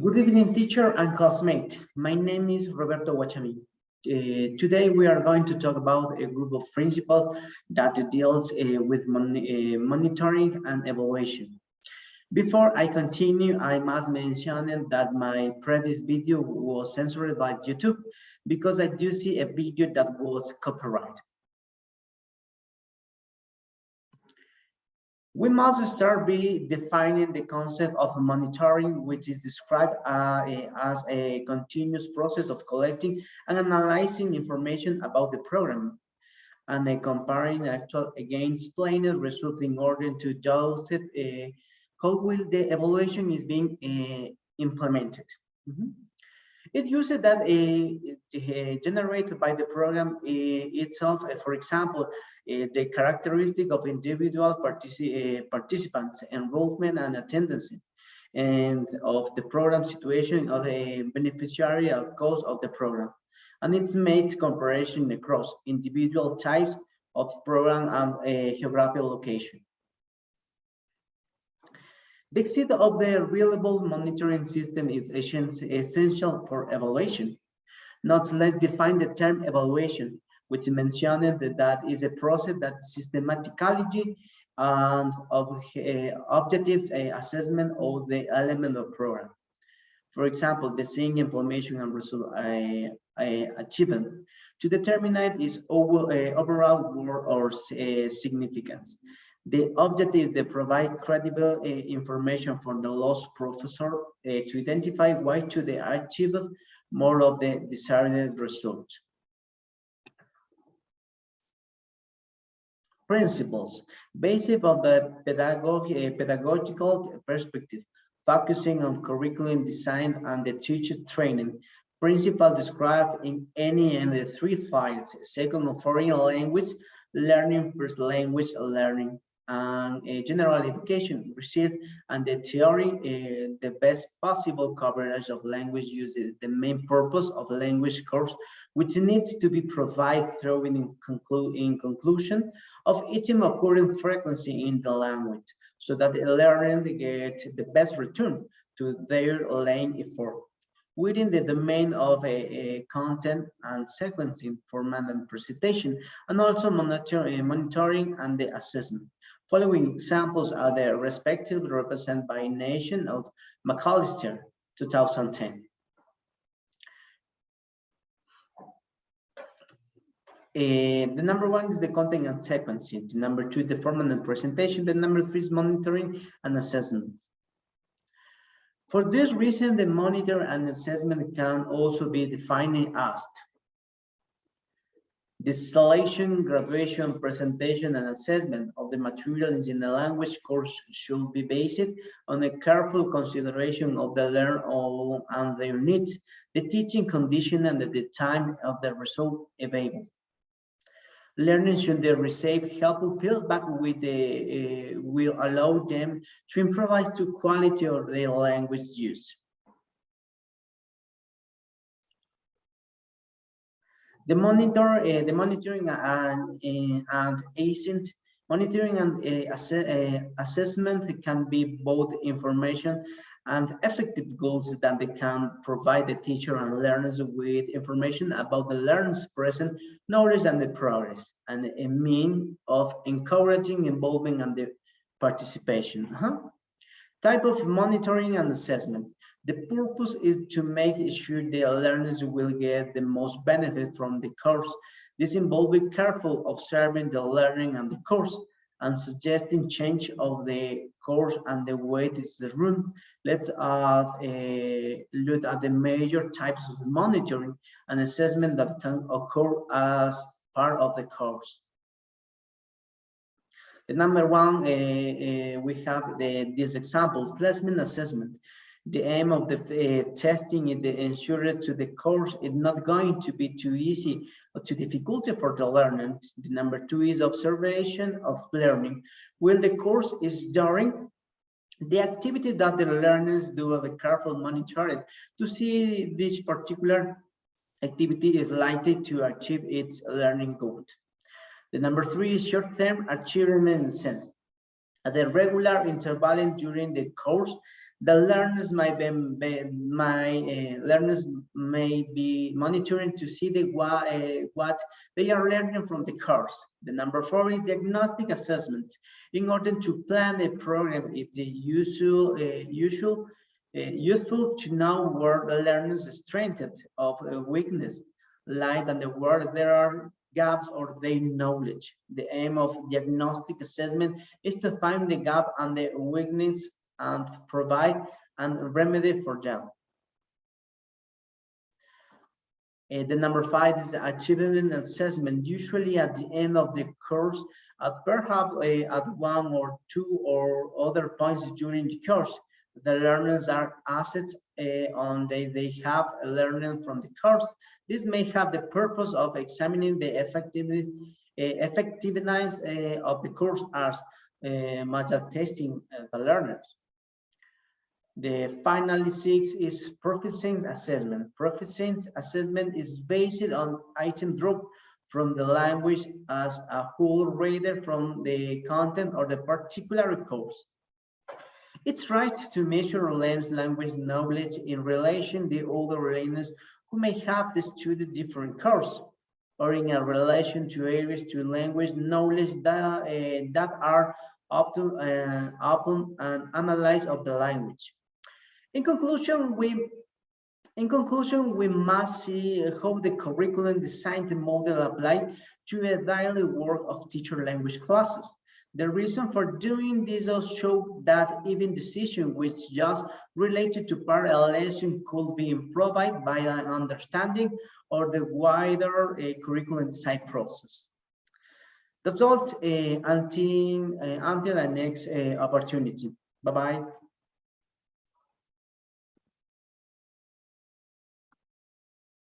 Good evening, teacher and classmate. My name is Roberto Guachami. Today we are going to talk about a group of principles that deals with monitoring and evaluation. Before I continue, I must mention that my previous video was censored by YouTube because I do see a video that was copyrighted. We must start by defining the concept of monitoring, which is described as a continuous process of collecting and analyzing information about the program and comparing actual against planned results in order to judge how well the evaluation is being implemented. It uses that generated by the program itself, for example, the characteristic of individual participants, enrollment and attendance, and of the program situation of the beneficiary of cost of the program. And it's made comparison across individual types of program and geographical location. The exit of the reliable monitoring system is essential for evaluation. Not let's define the term evaluation, which mentioned that is a process that systematically and objectives assessment of the element of program. For example, the same implementation and result achievement to determine its overall worth or significance. The objective is to provide credible information for the lost professor to identify why to they achieve more of the desired result. Principles based on the pedagogical perspective, focusing on curriculum design and the teacher training. Principle described in any and the three files: second or foreign language learning, first language learning, and general education research and the theory. The best possible coverage of language use is the main purpose of language course, which needs to be provided through in conclusion of item occurring frequency in the language, so that the learner get the best return to their learning effort within the domain of a content and sequencing, format and presentation, and also monitoring and the assessment. Following examples are the respective represented by nation of McAllister, 2010. The number one is the content and sequencing. The number two, the format and presentation. The number three is monitoring and assessment. For this reason, the monitor and assessment can also be defined as the selection, graduation, presentation, and assessment of the materials in the language course should be based on a careful consideration of the learner and their needs, the teaching condition, and the time of the result available. Learners should receive helpful feedback will allow them to improvise to quality of their language use. The monitoring and assessment can be both information and effective goals that they can provide the teacher and learners with information about the learner's present knowledge and the progress, and a mean of encouraging involvement and the participation. Type of monitoring and assessment. The purpose is to make sure the learners will get the most benefit from the course. This involves careful observing the learning and the course and suggesting change of the course and the way this is run. Let's look at the major types of monitoring and assessment that can occur as part of the course. The number one, we have these examples: placement assessment. The aim of the testing is to ensure to the course is not going to be too easy or too difficult for the learner. The number two is observation of learning. While the course is during the activity that the learners do the careful monitoring to see this particular activity is likely to achieve its learning goal. The number three is short-term achievement incentive. At the regular interval during the course, The learners learners may be monitoring to see what they are learning from the course. The number 4 is diagnostic assessment. In order to plan a program, it's useful to know where the learner's strengths or weakness lie, and where there are gaps or their knowledge. The aim of diagnostic assessment is to find the gap and the weakness and provide a remedy for them. The number 5 is achievement assessment, usually at the end of the course, perhaps at 1 or 2 or other points during the course. The learners are assets on they have learning from the course. This may have the purpose of examining the effectiveness of the course as much as testing the learners. The finally 6 is proficiency assessment. Proficiency assessment is based on item drop from the language as a whole rather from the content or the particular course. It tries to measure learners' language knowledge in relation to other learners who may have studied different courses, or in a relation to areas to language knowledge that are often and analyze of the language. In conclusion, we must see how the curriculum design the model applied to a daily work of teacher language classes. The reason for doing this also show that even decisions which just related to parallel lesson could be improved by an understanding or the wider curriculum design process. That's all until the next opportunity. Bye-bye.